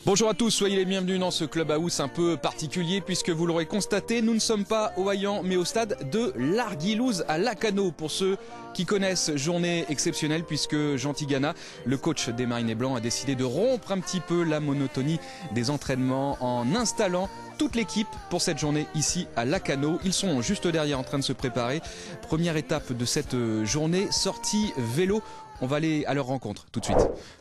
Bonjour à tous, soyez les bienvenus dans ce clubhouse un peu particulier puisque vous l'aurez constaté, nous ne sommes pas au Hayan mais au stade de l'Arguilouz à Lacanau. Pour ceux qui connaissent, journée exceptionnelle puisque Jean Tigana, le coach des Marinés Blancs, a décidé de rompre un petit peu la monotonie des entraînements en installant toute l'équipe pour cette journée ici à Lacanau. Ils sont juste derrière en train de se préparer. Première étape de cette journée, sortie vélo. On va aller à leur rencontre tout de suite.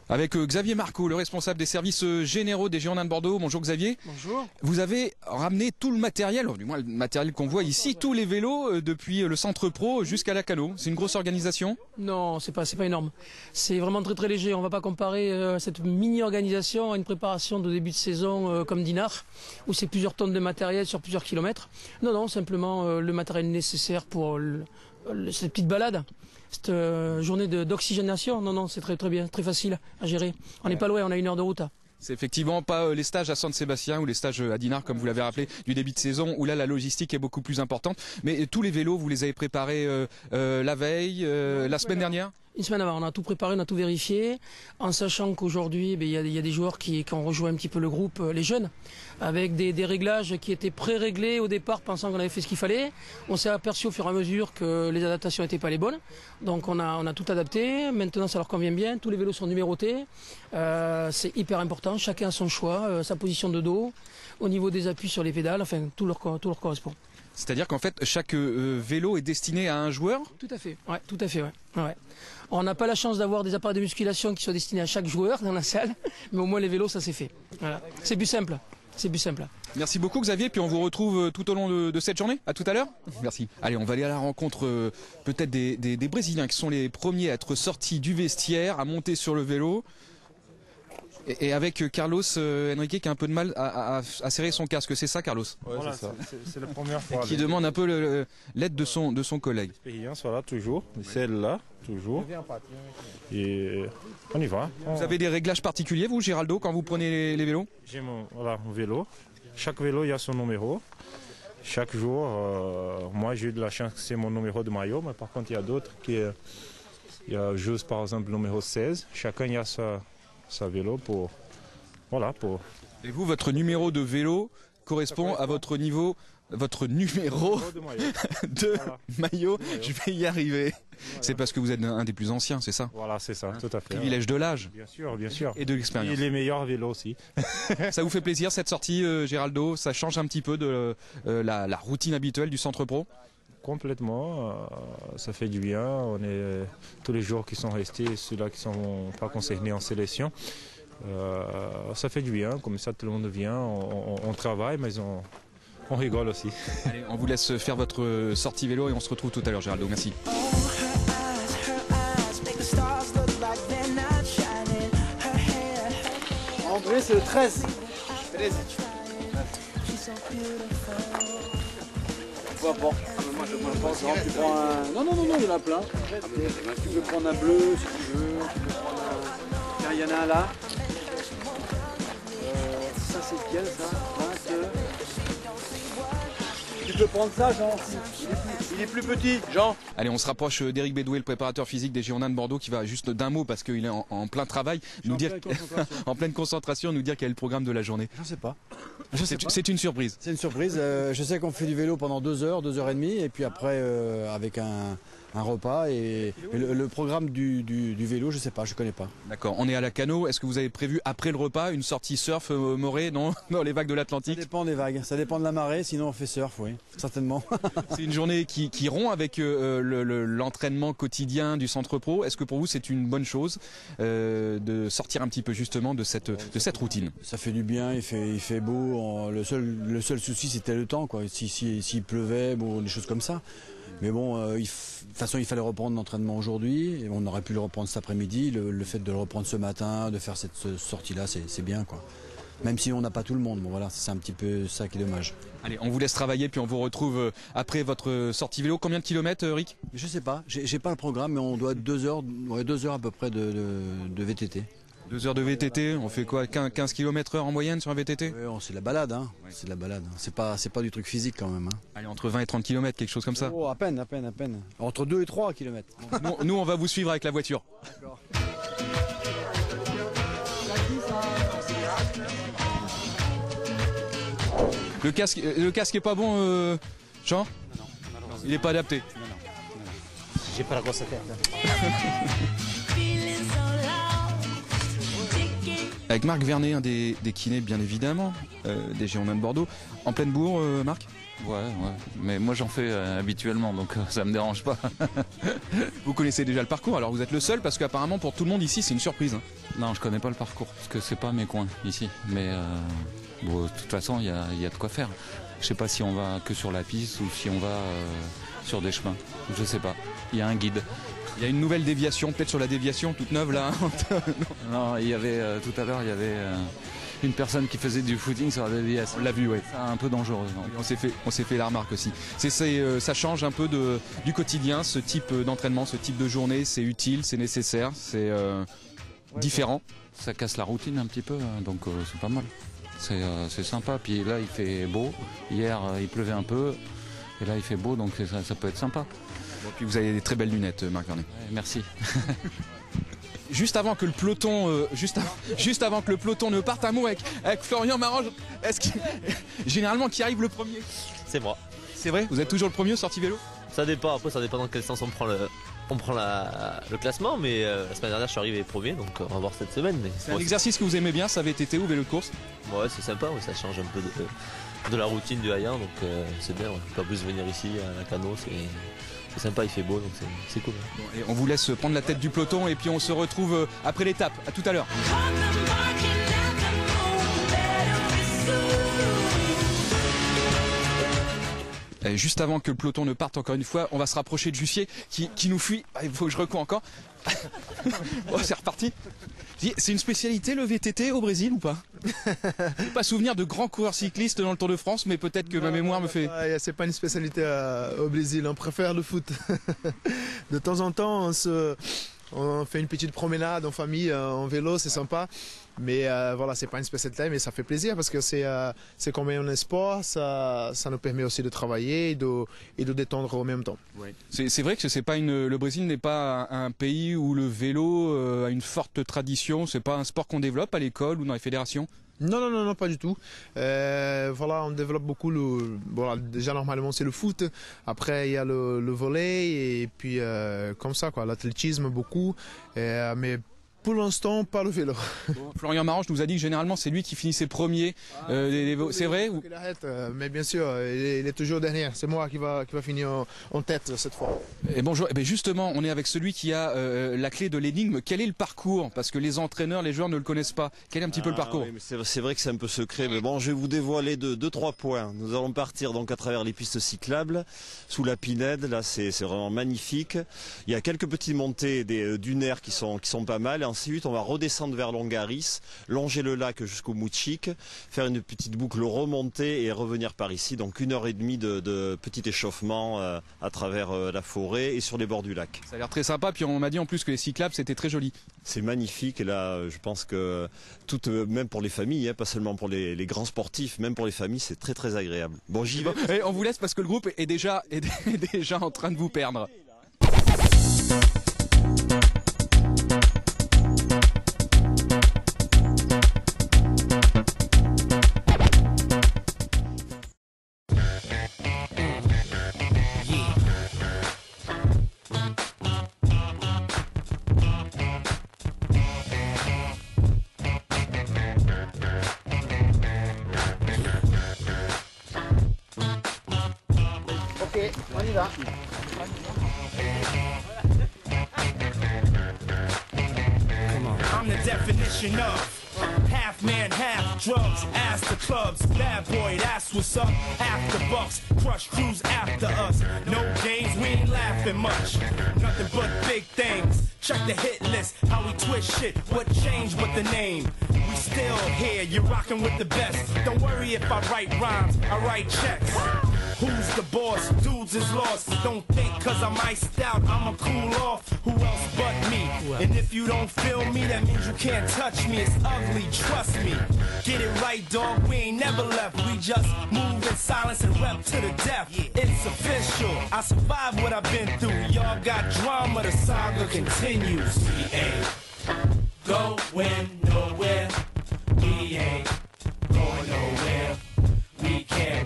Avec Xavier Marco, le responsable des services généraux des Girondins de Bordeaux. Bonjour Xavier. Bonjour. Vous avez ramené tout le matériel, du moins le matériel qu'on voit ici, tous les vélos depuis le centre pro jusqu'à Lacanau. C'est une grosse organisation? Non, c'est pas énorme. C'est vraiment très léger. On va pas comparer cette mini-organisation à une préparation de début de saison comme Dinard, où c'est plusieurs tonnes de matériel sur plusieurs kilomètres. Non, simplement le matériel nécessaire pour cette petite balade. Cette journée d'oxygénation, non, c'est très bien, très facile à gérer. On n'est pas loin, on a 1 heure de route. C'est effectivement pas les stages à Saint-Sébastien ou les stages à Dinard, comme vous l'avez rappelé, du début de saison, où là la logistique est beaucoup plus importante. Mais tous les vélos, vous les avez préparés la veille, la semaine dernière? Une semaine avant, on a tout préparé, on a tout vérifié, en sachant qu'aujourd'hui, il y a des joueurs qui ont rejoint un petit peu le groupe, les jeunes, avec des réglages qui étaient pré-réglés au départ, pensant qu'on avait fait ce qu'il fallait. On s'est aperçu au fur et à mesure que les adaptations n'étaient pas les bonnes, donc on a tout adapté. Maintenant, ça leur convient bien. Tous les vélos sont numérotés. C'est hyper important. Chacun a son choix, sa position de dos, au niveau des appuis sur les pédales. Enfin, tout leur correspond. C'est-à-dire qu'en fait, chaque vélo est destiné à un joueur? Tout à fait, ouais. On n'a pas la chance d'avoir des appareils de musculation qui soient destinés à chaque joueur dans la salle, mais au moins les vélos, ça c'est fait. Voilà. C'est plus simple. Merci beaucoup Xavier, puis on vous retrouve tout au long de cette journée. À tout à l'heure. Merci. Allez, on va aller à la rencontre peut-être des Brésiliens qui sont les premiers à être sortis du vestiaire, à monter sur le vélo. Et avec Carlos Henrique qui a un peu de mal à serrer son casque, c'est ça Carlos? Ouais, voilà, c'est la première fois. Qui demande un peu l'aide de son collègue. L'expérience, voilà, toujours. Celle-là, toujours. Et on y va. Vous avez des réglages particuliers, vous, Géraldo, quand vous prenez les vélos? J'ai mon vélo. Chaque vélo, il y a son numéro. Chaque jour, moi j'ai eu de la chance que c'est mon numéro de maillot, mais par contre, il y a d'autres qui... Il y a juste, par exemple, le numéro 16. Chacun, il y a sa vélo pour... Et vous, votre numéro de vélo correspond à votre numéro de maillot. Je vais y arriver. Voilà. C'est parce que vous êtes un des plus anciens, c'est ça? Voilà, c'est ça, tout à fait. Privilège de l'âge. Bien sûr. Et de l'expérience. Et les meilleurs vélos aussi. Ça vous fait plaisir cette sortie, Géraldo? Ça change un petit peu de la routine habituelle du centre pro? Complètement, ça fait du bien. On est tous les jours qui sont restés, ceux-là qui ne sont pas concernés en sélection. Ça fait du bien, comme ça tout le monde vient, on travaille, mais on rigole aussi. Allez, on vous laisse faire votre sortie vélo et on se retrouve tout à l'heure, Géraldo. Merci. André, c'est le 13. Peu importe. Moi je pense que tu prends un... Non, il y en a plein. Tu peux prendre un bleu si tu veux. Tu peux prendre un... Tiens, il y en a un là. Ça c'est lequel ça? 20. Tu peux prendre ça, Jean. Il est plus petit, Jean. Allez, on se rapproche d'Éric Bédoué, le préparateur physique des Girondins de Bordeaux, qui va juste d'un mot, parce qu'il est en plein travail, nous dire en pleine concentration, nous dire quel est le programme de la journée. Je sais pas. C'est une surprise. C'est une surprise. Je sais qu'on fait du vélo pendant 2 heures, 2 heures et demie, et puis après avec un repas et le programme du vélo, je sais pas, je connais pas. D'accord. On est à Lacanau. Est-ce que vous avez prévu après le repas une sortie surf morée, non, dans les vagues de l'Atlantique? Ça dépend des vagues, ça dépend de la marée. Sinon on fait surf, oui, certainement. C'est une journée qui rompt avec l'entraînement quotidien du centre pro. Est-ce que pour vous c'est une bonne chose de sortir un petit peu justement de cette routine? Ça fait du bien. Il fait beau. Le seul souci c'était le temps, quoi. S'il pleuvait, bon, des choses comme ça. Mais bon, de toute façon, il fallait reprendre l'entraînement aujourd'hui. Et on aurait pu le reprendre cet après-midi. Le fait de le reprendre ce matin, de faire cette sortie-là, c'est bien, quoi. Même si on n'a pas tout le monde. Bon, voilà, c'est un petit peu ça qui est dommage. Allez, on vous laisse travailler, puis on vous retrouve après votre sortie vélo. Combien de kilomètres, Rick? Je sais pas. J'ai pas le programme, mais on doit 2 heures, 2 heures à peu près de VTT. 2 heures de VTT, on fait quoi, 15 km/h en moyenne sur un VTT? Oui, c'est de la balade, hein. Ouais. C'est de la balade. C'est pas du truc physique quand même, hein. Allez, entre 20 et 30 km, quelque chose comme ça? Oh, à peine. Entre 2 et 3 km. Nous, on va vous suivre avec la voiture. D'accord. Le casque est pas bon, Jean? Il est pas adapté. J'ai pas la grosse tête. Avec Marc Vernet, un des kinés bien évidemment, des Girondins de Bordeaux. En pleine bourre, Marc? Ouais, mais moi j'en fais habituellement, donc ça me dérange pas. Vous connaissez déjà le parcours, alors vous êtes le seul parce qu'apparemment pour tout le monde ici c'est une surprise. Hein. Non, je connais pas le parcours parce que c'est pas mes coins ici, mais bon, de toute façon il y a de quoi faire. Je sais pas si on va que sur la piste ou si on va sur des chemins, je sais pas. Il y a un guide. Il y a une nouvelle déviation, peut-être sur la déviation toute neuve là. Non, il y avait tout à l'heure il y avait une personne qui faisait du footing sur la déviation. On l'a vu, ouais. C'est un peu dangereux. On s'est fait la remarque aussi. Ça change un peu du quotidien, ce type d'entraînement, ce type de journée. C'est utile, c'est nécessaire, c'est différent. Ça casse la routine un petit peu, donc c'est pas mal. C'est sympa. Puis là, il fait beau. Hier, il pleuvait un peu. Et là, il fait beau, donc ça peut être sympa. Bon, puis vous avez des très belles lunettes, Marc Vernet. Ouais, merci. Juste avant que le peloton, juste avant que le peloton ne parte, un mot avec Florian Marange. Généralement qui arrive le premier? C'est moi. C'est vrai? Vous êtes toujours le premier au sortie vélo? Ça dépend. Après, ça dépend dans quel sens on prend le classement. Mais la semaine dernière, je suis arrivé premier, donc on va voir cette semaine. C'est un exercice que vous aimez bien. Ça avait été où, vélo de course? Ouais, c'est sympa. Ouais, ça change un peu de la routine du Hayan, donc c'est bien. Ouais. On peut plus venir ici à la Cano, c'est sympa, il fait beau, donc c'est cool. Bon, et on vous laisse prendre la tête du peloton et puis on se retrouve après l'étape. À tout à l'heure. Juste avant que le peloton ne parte, encore une fois, on va se rapprocher de Jussier qui nous fuit. Il faut que je recours encore. Oh, c'est reparti. C'est une spécialité le VTT au Brésil ou pas? Je n'ai pas souvenir de grands coureurs cyclistes dans le Tour de France, mais peut-être que ma mémoire me fait... C'est pas une spécialité au Brésil, on préfère le foot. De temps en temps, on fait une petite promenade en famille, en vélo, c'est sympa. Mais voilà, c'est pas une spécialité, mais ça fait plaisir parce que c'est comme un sport, ça nous permet aussi de travailler et de détendre en même temps. Ouais. C'est vrai que c'est pas le Brésil n'est pas un pays où le vélo a une forte tradition. C'est pas un sport qu'on développe à l'école ou dans les fédérations. Non, pas du tout. Voilà, on développe beaucoup voilà, déjà normalement c'est le foot. Après il y a le volley et puis comme ça quoi, l'athlétisme beaucoup. Mais pour l'instant, pas le vélo. Bon, Florian Marange nous a dit que généralement c'est lui qui finissait premier. C'est vrai ou... Il arrête, mais bien sûr, il est toujours dernier. C'est moi qui va finir en tête cette fois. Et bonjour. Et bien justement, on est avec celui qui a la clé de l'énigme. Quel est le parcours? Parce que les entraîneurs, les joueurs ne le connaissent pas. Quel est un petit peu le parcours? Oui, c'est vrai que c'est un peu secret, mais bon, je vais vous dévoiler deux, trois points. Nous allons partir donc à travers les pistes cyclables, sous la Pinède. Là, c'est vraiment magnifique. Il y a quelques petites montées dunaires qui sont pas mal. Ensuite, on va redescendre vers Longaris, longer le lac jusqu'au Moutchik, faire une petite boucle, remonter et revenir par ici. Donc 1h30 de petit échauffement à travers la forêt et sur les bords du lac. Ça a l'air très sympa. Puis on m'a dit en plus que les cyclables c'était très joli. C'est magnifique et là, je pense que même pour les familles, hein, pas seulement pour les grands sportifs, même pour les familles, c'est très très agréable. Bon, j'y vais. Et on vous laisse parce que le groupe est déjà en train de vous perdre. Ok, on y va. I'm the definition of half man, half drugs. Ask the clubs, bad boy, that's what's up. After bucks, crush crews after us. No games, we ain't laughing much. Nothing but big things. Check the hit list, how we twist shit. What changed with the name? We still here, you're rocking with the best. Don't worry if I write rhymes, I write checks. Who's the boss? Dudes is lost. Don't think cause I'm iced out, I'ma cool off. Who else but me? And if you don't feel me, that means you can't touch me. It's ugly, trust me. Get it right, dog, we ain't never left. We just move in silence and rep to the death. It's official, I survived what I've been through. Y'all got drama, the saga continues. We ain't going nowhere. We ain't going nowhere. We can't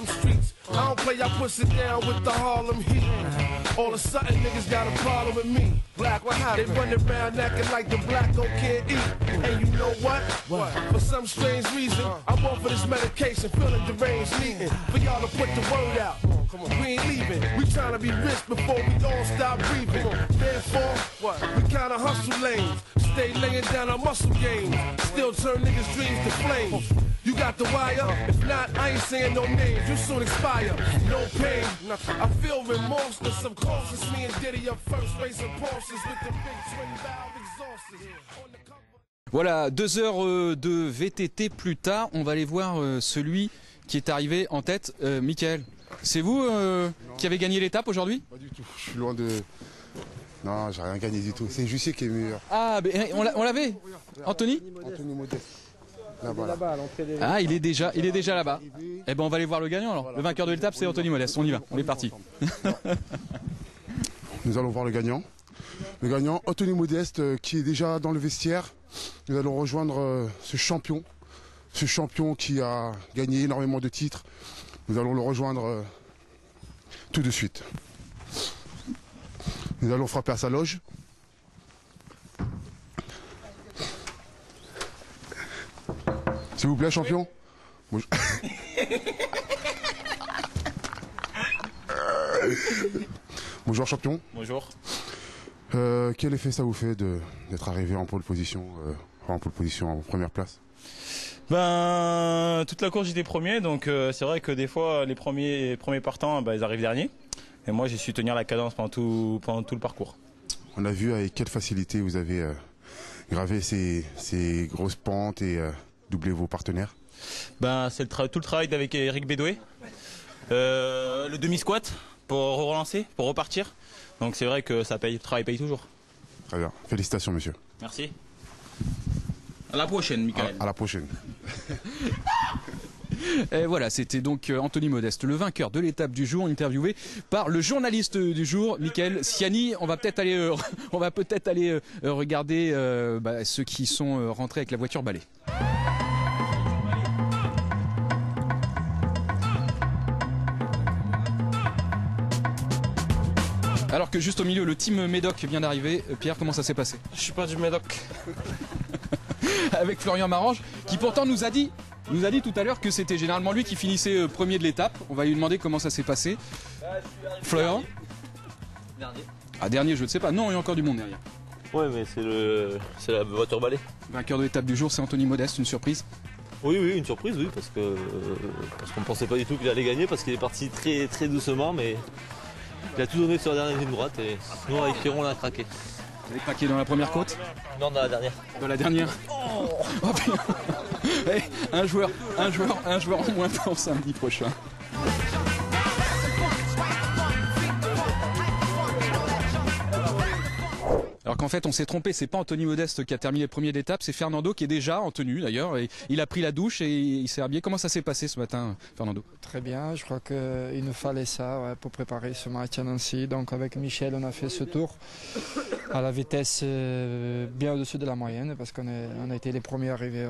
Harlem streets. I don't play, I push it down with the Harlem heat. All of a sudden, niggas got a problem with me. Black, what happened? They running around acting like the black don't can't eat. And you know what? What? For some strange reason, I'm off for this medication, feeling deranged, needing for y'all to put the word out. We ain't leaving. We trying to be rich before we all stop breathing. Therefore, what? We kinda hustle lanes. Stay laying down our muscle games. Still turn niggas' dreams to flames. You got the wire? If not, I ain't saying no names. You soon expire. No pain. I feel remorse, but subconscious. Me and Diddy up first, racing Porsches with the big twin valve exhausters. On the cover. Voilà, 2 heures de VTT plus tard, on va aller voir celui qui est arrivé en tête. Michael, c'est vous qui avez gagné l'étape aujourd'hui? Pas du tout, je suis loin de... Non, j'ai rien gagné du tout, c'est Jussier qui est meilleur. Ah, mais on l'avait. Anthony Modeste. Là-bas. Ah, il est déjà là-bas. Eh ben on va aller voir le gagnant alors. Le vainqueur de l'étape c'est Anthony Modeste, on y va, on est parti. Nous allons voir le gagnant. Le gagnant, Anthony Modeste, qui est déjà dans le vestiaire. Nous allons rejoindre ce champion qui a gagné énormément de titres. Nous allons le rejoindre tout de suite. Nous allons frapper à sa loge. S'il vous plaît, champion. Bonjour, Bonjour champion. Bonjour. Quel effet ça vous fait d'être arrivé en pole position, en première place? Ben, toute la course j'étais premier, donc c'est vrai que des fois les premiers partants, ils arrivent derniers. Et moi j'ai su tenir la cadence pendant tout le parcours. On a vu avec quelle facilité vous avez gravé ces grosses pentes et doublé vos partenaires. Ben, c'est tout le travail avec Eric Bédoué. Le demi-squat pour relancer, pour repartir. Donc c'est vrai que ça paye, le travail paye toujours. Très bien, félicitations monsieur. Merci. À la prochaine, Michael. À la prochaine. Et voilà, c'était donc Anthony Modeste, le vainqueur de l'étape du jour, interviewé par le journaliste du jour, Michael Siani. On va peut-être aller, regarder ceux qui sont rentrés avec la voiture balai. Alors que juste au milieu, le team Médoc vient d'arriver. Pierre, comment ça s'est passé? Je suis pas du Médoc. Avec Florian Marange, qui pourtant nous a dit tout à l'heure que c'était généralement lui qui finissait premier de l'étape. On va lui demander comment ça s'est passé. Florian? Dernier. Ah, dernier, je ne sais pas. Non, il y a encore du monde derrière. Ouais, mais c'est la voiture balai. Vainqueur de l'étape du jour, c'est Anthony Modeste, une surprise? Oui, une surprise, oui, parce qu'on ne pensait pas du tout qu'il allait gagner, parce qu'il est parti très, très doucement, mais il a tout donné sur la dernière ligne droite, et nous, avec Pierron, on a craqué. Vous avez craqué dans la première côte? Non, dans la dernière. Dans la dernière? Oh putain. Hey, un joueur en moins pour samedi prochain. Alors qu'en fait on s'est trompé, c'est pas Anthony Modeste qui a terminé le premier d'étape, c'est Fernando qui est déjà en tenue d'ailleurs, et il a pris la douche et il s'est habillé. Comment ça s'est passé ce matin, Fernando? Très bien, je crois qu'il nous fallait ça pour préparer ce match à Nancy. Donc avec Michel on a fait ce tour à la vitesse bien au-dessus de la moyenne parce qu'on a été les premiers arrivés.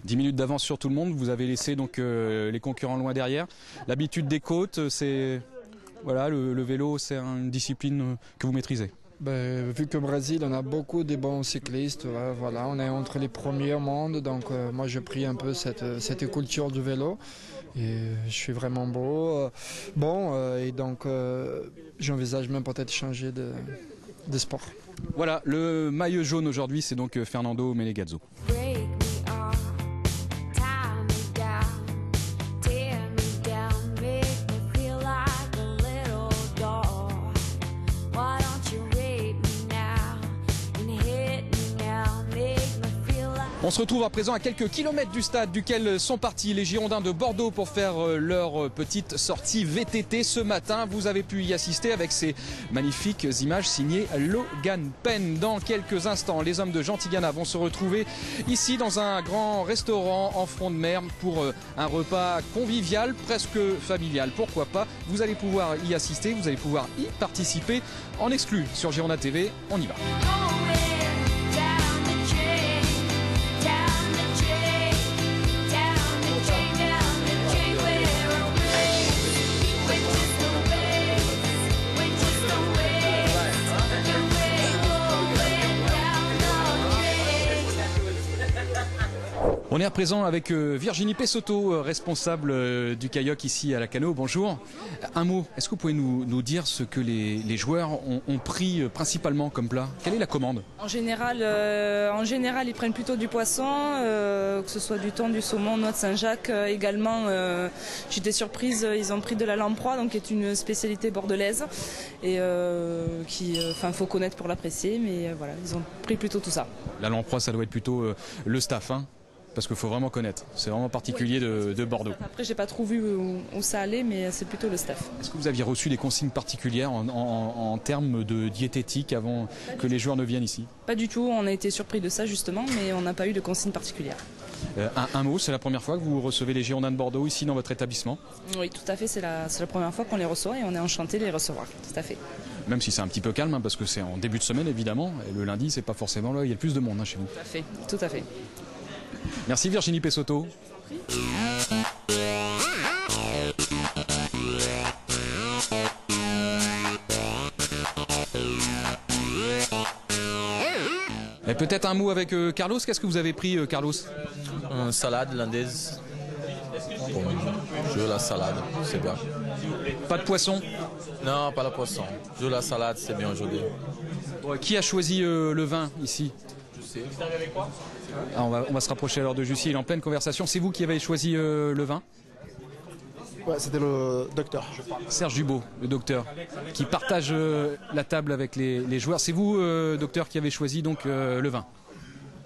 10 minutes d'avance sur tout le monde, vous avez laissé donc les concurrents loin derrière. L'habitude des côtes, c'est voilà, le vélo c'est une discipline que vous maîtrisez? Vu qu'au Brésil, on a beaucoup de bons cyclistes, voilà, on est entre les premiers au monde, donc moi j'ai pris un peu cette culture du vélo et je suis vraiment bon et donc j'envisage même peut-être changer de sport. Voilà, le maillot jaune aujourd'hui, c'est donc Fernando Menegazzo. On se retrouve à présent à quelques kilomètres du stade duquel sont partis les Girondins de Bordeaux pour faire leur petite sortie VTT ce matin. Vous avez pu y assister avec ces magnifiques images signées Logan Penn. Dans quelques instants, les hommes de Gentilgana vont se retrouver ici dans un grand restaurant en front de mer pour un repas convivial, presque familial. Pourquoi pas? Vous allez pouvoir y assister, vous allez pouvoir y participer en exclu sur Girona TV. On y va. On est à présent avec Virginie Pessotto, responsable du kayak ici à Lacanau. Bonjour. Un mot, est-ce que vous pouvez nous dire ce que les joueurs ont pris principalement comme plat? Quelle est la commande? En général, ils prennent plutôt du poisson, que ce soit du thon, du saumon, noix de Saint-Jacques. Également, j'étais surprise, ils ont pris de la lamproie, donc qui est une spécialité bordelaise et faut connaître pour l'apprécier, mais voilà, ils ont pris plutôt tout ça. La lamproie, ça doit être plutôt le staff, hein, parce qu'il faut vraiment connaître. C'est vraiment particulier de Bordeaux. Après, j'ai pas trop vu où ça allait, mais c'est plutôt le staff. Est-ce que vous aviez reçu des consignes particulières en termes de diététique avant que les joueurs ne viennent ici? Pas du tout, on a été surpris de ça justement, mais on n'a pas eu de consignes particulières. Un mot, c'est la première fois que vous recevez les Girondins de Bordeaux ici dans votre établissement? Oui, tout à fait, c'est la première fois qu'on les reçoit et on est enchanté de les recevoir, tout à fait. Même si c'est un petit peu calme, hein, parce que c'est en début de semaine évidemment, et le lundi c'est pas forcément là, il y a le plus de monde chez vous. Tout à fait. Merci Virginie Pessotto. Et peut-être un mot avec Carlos. Qu'est-ce que vous avez pris, Carlos? Salade landaise. Je veux la salade, c'est bien. Pas de poisson? Non, pas le poisson. Je veux la salade, c'est bien aujourd'hui. Qui a choisi le vin ici? Je sais. On va se rapprocher alors de Jussier, il est en pleine conversation. C'est vous qui avez choisi le vin? Ouais, c'était le docteur, je crois. Serge Dubot, le docteur, qui partage la table avec les joueurs. C'est vous, docteur, qui avez choisi donc le vin?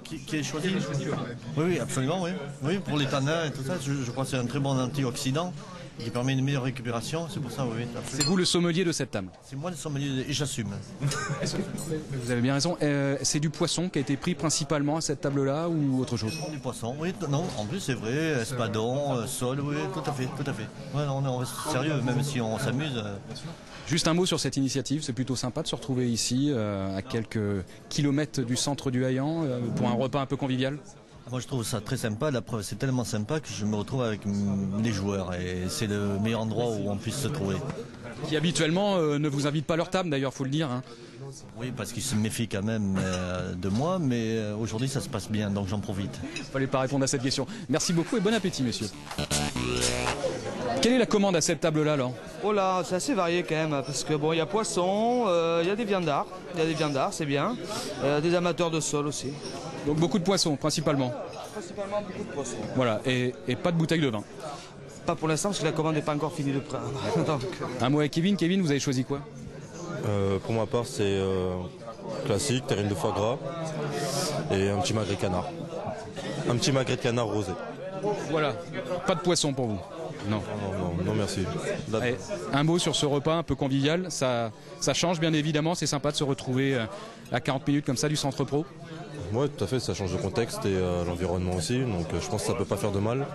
Qui a choisi le vin? Oui, absolument, oui. Oui, pour les tanins et tout ça, je crois que c'est un très bon antioxydant qui permet une meilleure récupération, c'est pour ça, oui. C'est vous le sommelier de cette table? C'est moi le sommelier et j'assume. Vous avez bien raison. C'est du poisson qui a été pris principalement à cette table-là ou autre chose? Du poisson, oui. Non, en plus c'est vrai, espadon, sole, oui, tout à fait, tout à fait. Ouais, on reste sérieux, même si on s'amuse. Juste un mot sur cette initiative, c'est plutôt sympa de se retrouver ici, à quelques kilomètres du centre du Haillan, pour un repas un peu convivial. Moi je trouve ça très sympa, la preuve c'est tellement sympa que je me retrouve avec les joueurs et c'est le meilleur endroit où on puisse se trouver. Qui habituellement ne vous invitent pas à leur table d'ailleurs, faut le dire. Hein. Oui, parce qu'ils se méfient quand même de moi, mais aujourd'hui ça se passe bien, donc j'en profite. Il fallait pas répondre à cette question. Merci beaucoup et bon appétit messieurs. Quelle est la commande à cette table-là alors? Oh là, c'est assez varié quand même, parce que bon, il y a poisson, il y a des viandards, c'est bien, des amateurs de sol aussi. Donc beaucoup de poissons principalement? Principalement beaucoup de poissons. Voilà, et pas de bouteille de vin? Pas pour l'instant, parce que la commande n'est pas encore finie de prendre. Donc... Un mot avec Kevin. Kevin, vous avez choisi quoi? Pour ma part, c'est classique, terrine de foie gras et un petit magret de canard. Un petit magret de canard rosé. Voilà, pas de poisson pour vous? Non. Non, merci. Allez, un mot sur ce repas un peu convivial, ça change bien évidemment, c'est sympa de se retrouver à 40 minutes comme ça du centre pro. Oui, tout à fait, ça change de contexte et l'environnement aussi, donc je pense que ça peut pas faire de mal.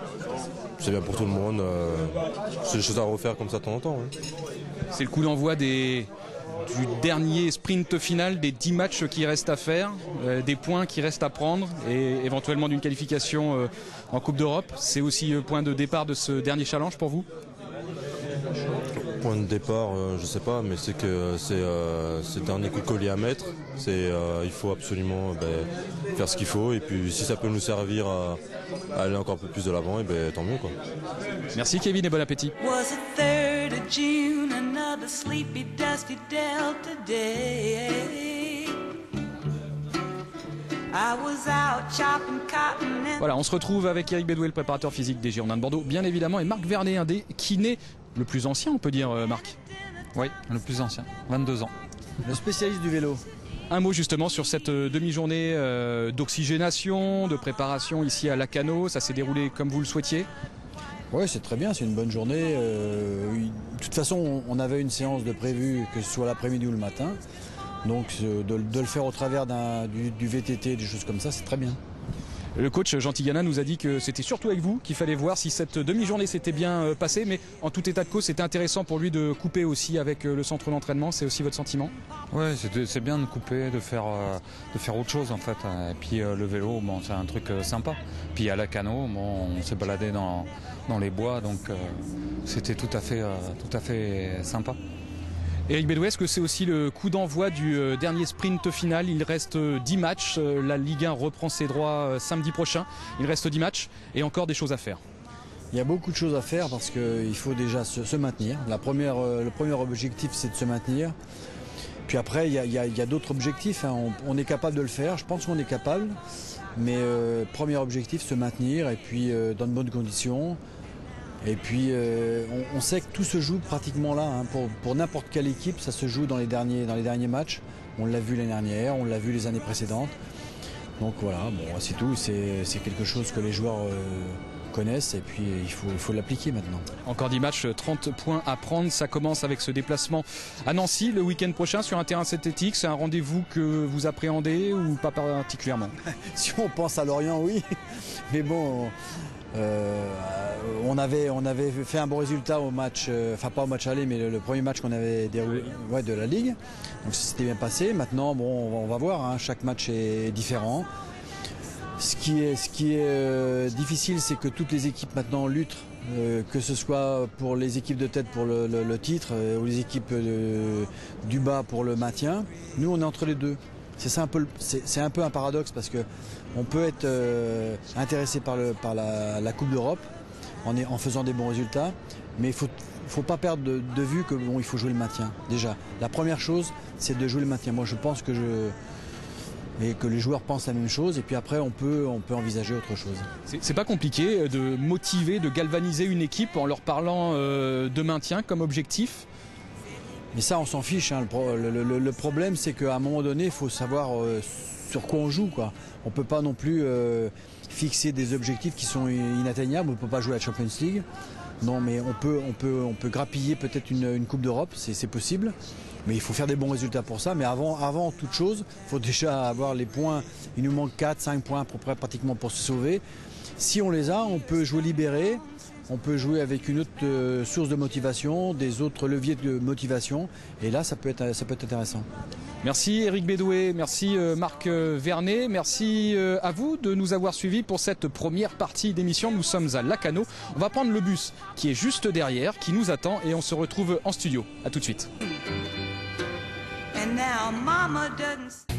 C'est bien pour tout le monde, c'est des choses à refaire comme ça de temps en temps. Hein. C'est le coup d'envoi du dernier sprint final, des 10 matchs qui restent à faire, des points qui restent à prendre et éventuellement d'une qualification en Coupe d'Europe. C'est aussi point de départ de ce dernier challenge pour vous? Point de départ, je sais pas, mais c'est que c'est le dernier coup de collier à mettre. Il faut absolument faire ce qu'il faut et puis si ça peut nous servir à aller encore un peu plus de l'avant, et tant mieux quoi. Merci Kevin et bon appétit. Voilà, on se retrouve avec Eric Bédoué, le préparateur physique des Girondins de Bordeaux, bien évidemment, et Marc Vernet, un des kinés le plus ancien, on peut dire, Marc. Oui, le plus ancien, 22 ans. Le spécialiste du vélo. Un mot justement sur cette demi-journée d'oxygénation, de préparation ici à Lacanau. Ça s'est déroulé comme vous le souhaitiez? Oui, c'est très bien, c'est une bonne journée. De toute façon, on avait une séance de prévue, que ce soit l'après-midi ou le matin. Donc de le faire au travers du VTT, des choses comme ça, c'est très bien. Le coach Jean Tigana nous a dit que c'était surtout avec vous qu'il fallait voir si cette demi-journée s'était bien passée, mais en tout état de cause, c'était intéressant pour lui de couper aussi avec le centre d'entraînement. C'est aussi votre sentiment? Oui, c'est bien de couper, de faire autre chose en fait. Et puis le vélo, bon, c'est un truc sympa. Puis à Lacanau, bon, on s'est baladé dans les bois, donc c'était tout à fait sympa. Éric Bédoué, est-ce que c'est aussi le coup d'envoi du dernier sprint final? Il reste 10 matchs, la Ligue 1 reprend ses droits samedi prochain, il reste 10 matchs et encore des choses à faire. Il y a beaucoup de choses à faire parce qu'il faut déjà se maintenir. Le premier objectif, c'est de se maintenir. Puis après, il y a d'autres objectifs, hein. On est capable de le faire, je pense qu'on est capable. Mais premier objectif, se maintenir et puis dans de bonnes conditions. Et puis on sait que tout se joue pratiquement là, hein. Pour n'importe quelle équipe, ça se joue dans les derniers matchs. On l'a vu l'année dernière, on l'a vu les années précédentes. Donc voilà, bon, c'est tout, c'est quelque chose que les joueurs connaissent et puis il faut l'appliquer maintenant. Encore 10 matchs, 30 points à prendre. Ça commence avec ce déplacement à Nancy le week-end prochain sur un terrain synthétique. C'est un rendez-vous que vous appréhendez ou pas particulièrement? Si on pense à Lorient, oui. Mais bon, on avait fait un bon résultat au match, enfin pas au match aller, mais le premier match qu'on avait déroulé de la Ligue. Donc ça s'était bien passé. Maintenant, bon, on va voir, hein, chaque match est différent. Ce qui est difficile, c'est que toutes les équipes maintenant luttent, que ce soit pour les équipes de tête pour le titre ou les équipes du bas pour le maintien. Nous, on est entre les deux. C'est un peu un paradoxe parce que on peut être intéressé par la Coupe d'Europe en faisant des bons résultats, mais il faut pas perdre de vue que il faut jouer le maintien. Déjà, la première chose, c'est de jouer le maintien. Moi, je pense que les joueurs pensent la même chose et puis après on peut envisager autre chose. C'est pas compliqué de motiver, de galvaniser une équipe en leur parlant de maintien comme objectif? Mais ça on s'en fiche, hein. Le problème c'est qu'à un moment donné il faut savoir sur quoi on joue, quoi. On peut pas non plus fixer des objectifs qui sont inatteignables, on peut pas jouer à la Champions League. Non, mais on peut grappiller peut-être une Coupe d'Europe, c'est possible. Mais il faut faire des bons résultats pour ça. Mais avant toute chose, il faut déjà avoir les points. Il nous manque 4-5 points à peu près pratiquement pour se sauver. Si on les a, on peut jouer libéré. On peut jouer avec une autre source de motivation, des autres leviers de motivation. Et là, ça peut être intéressant. Merci Éric Bédoué, merci Marc Vernet, merci à vous de nous avoir suivis pour cette première partie d'émission. Nous sommes à Lacanau. On va prendre le bus qui est juste derrière, qui nous attend et on se retrouve en studio. A tout de suite. And now mama doesn't